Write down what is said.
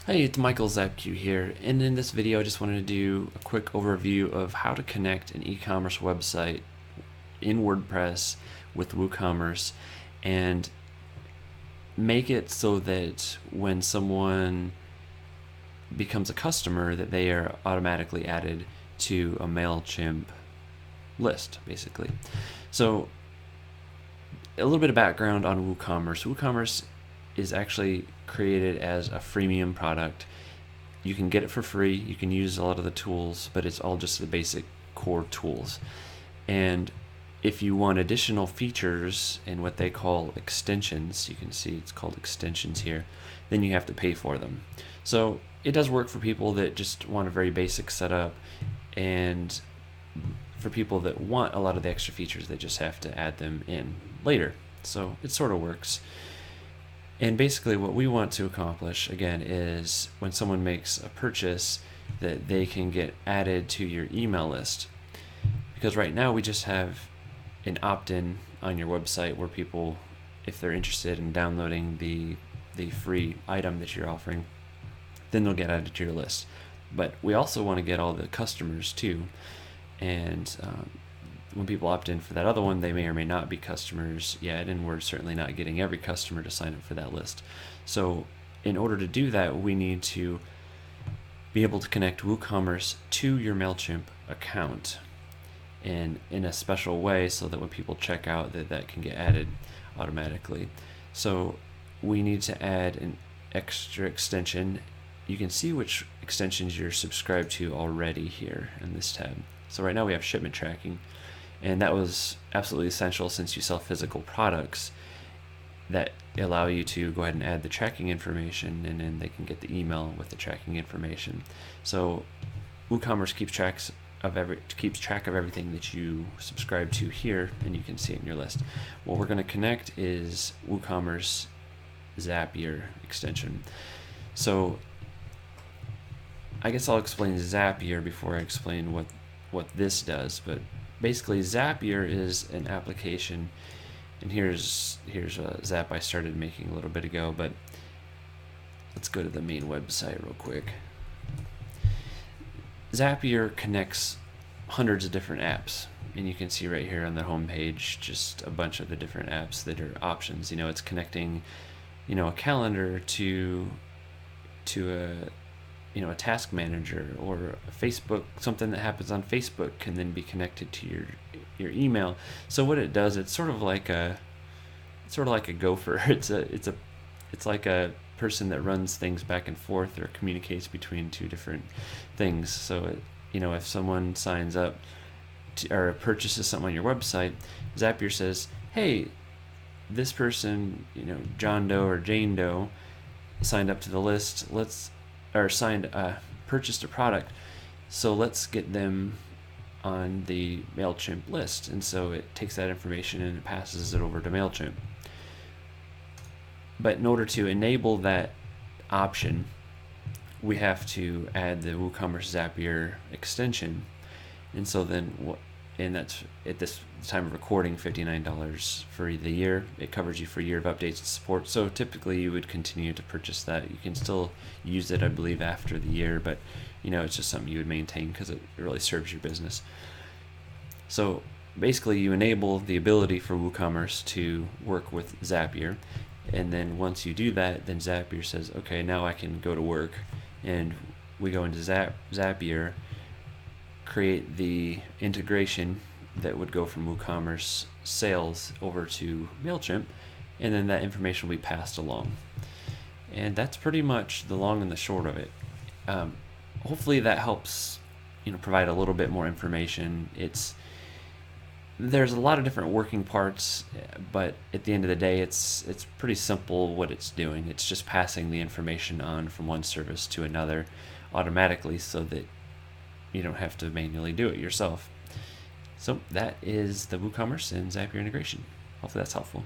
Hey, it's Michael Zapier here, and in this video I just wanted to do a quick overview of how to connect an e-commerce website in WordPress with WooCommerce and make it so that when someone becomes a customer that they are automatically added to a Mailchimp list, basically. So a little bit of background on WooCommerce. WooCommerce is actually created as a freemium product. You can get it for free, you can use a lot of the tools, but it's all just the basic core tools. And if you want additional features and what they call extensions, you can see it's called extensions here, then you have to pay for them. So it does work for people that just want a very basic setup, and for people that want a lot of the extra features, they just have to add them in later. So it sort of works. And basically what we want to accomplish, again, is when someone makes a purchase, that they can get added to your email list. Because right now we just have an opt-in on your website where people, if they're interested in downloading the free item that you're offering, then they'll get added to your list. But we also want to get all the customers too. And when people opt in for that other one, they may or may not be customers yet, and we're certainly not getting every customer to sign up for that list. So in order to do that, we need to be able to connect WooCommerce to your Mailchimp account and in a special way so that when people check out, that can get added automatically. So we need to add an extra extension. You can see which extensions you're subscribed to already here in this tab. So right now we have shipment tracking, and that was absolutely essential since you sell physical products that allow you to go ahead and add the tracking information, and then they can get the email with the tracking information. So WooCommerce keeps track of everything that you subscribe to here, and you can see it in your list. What we're going to connect is Woocommerce Zapier extension. So I guess I'll explain Zapier before I explain what this does, but basically Zapier is an application, and here's a Zap I started making a little bit ago, but let's go to the main website real quick. Zapier connects hundreds of different apps, and you can see right here on the home page just a bunch of the different apps that are options. It's connecting a calendar to a task manager, or a Facebook, something that happens on Facebook can then be connected to your email. So what it does, it's sort of like a gopher. It's like a person that runs things back and forth or communicates between two different things. So if someone signs up or purchases something on your website, Zapier says, hey, this person, John Doe or Jane Doe, signed up to the list, purchased a product, so let's get them on the Mailchimp list. And so it takes that information and it passes it over to Mailchimp. But in order to enable that option, we have to add the WooCommerce Zapier extension. And so then and that's at this time of recording $59 for the year. It covers you for a year of updates and support. So typically you would continue to purchase that. You can still use it, I believe, after the year, but it's just something you would maintain because it really serves your business. So basically you enable the ability for WooCommerce to work with Zapier, and then once you do that, then Zapier says, okay, now I can go to work. And we go into Zapier, create the integration that would go from WooCommerce sales over to Mailchimp, and then that information will be passed along. And that's pretty much the long and the short of it. Hopefully that helps provide a little bit more information. There's a lot of different working parts, but at the end of the day, it's pretty simple what it's doing. It's just passing the information on from one service to another automatically so that you don't have to manually do it yourself. So that is the WooCommerce and Zapier integration. Hopefully that's helpful.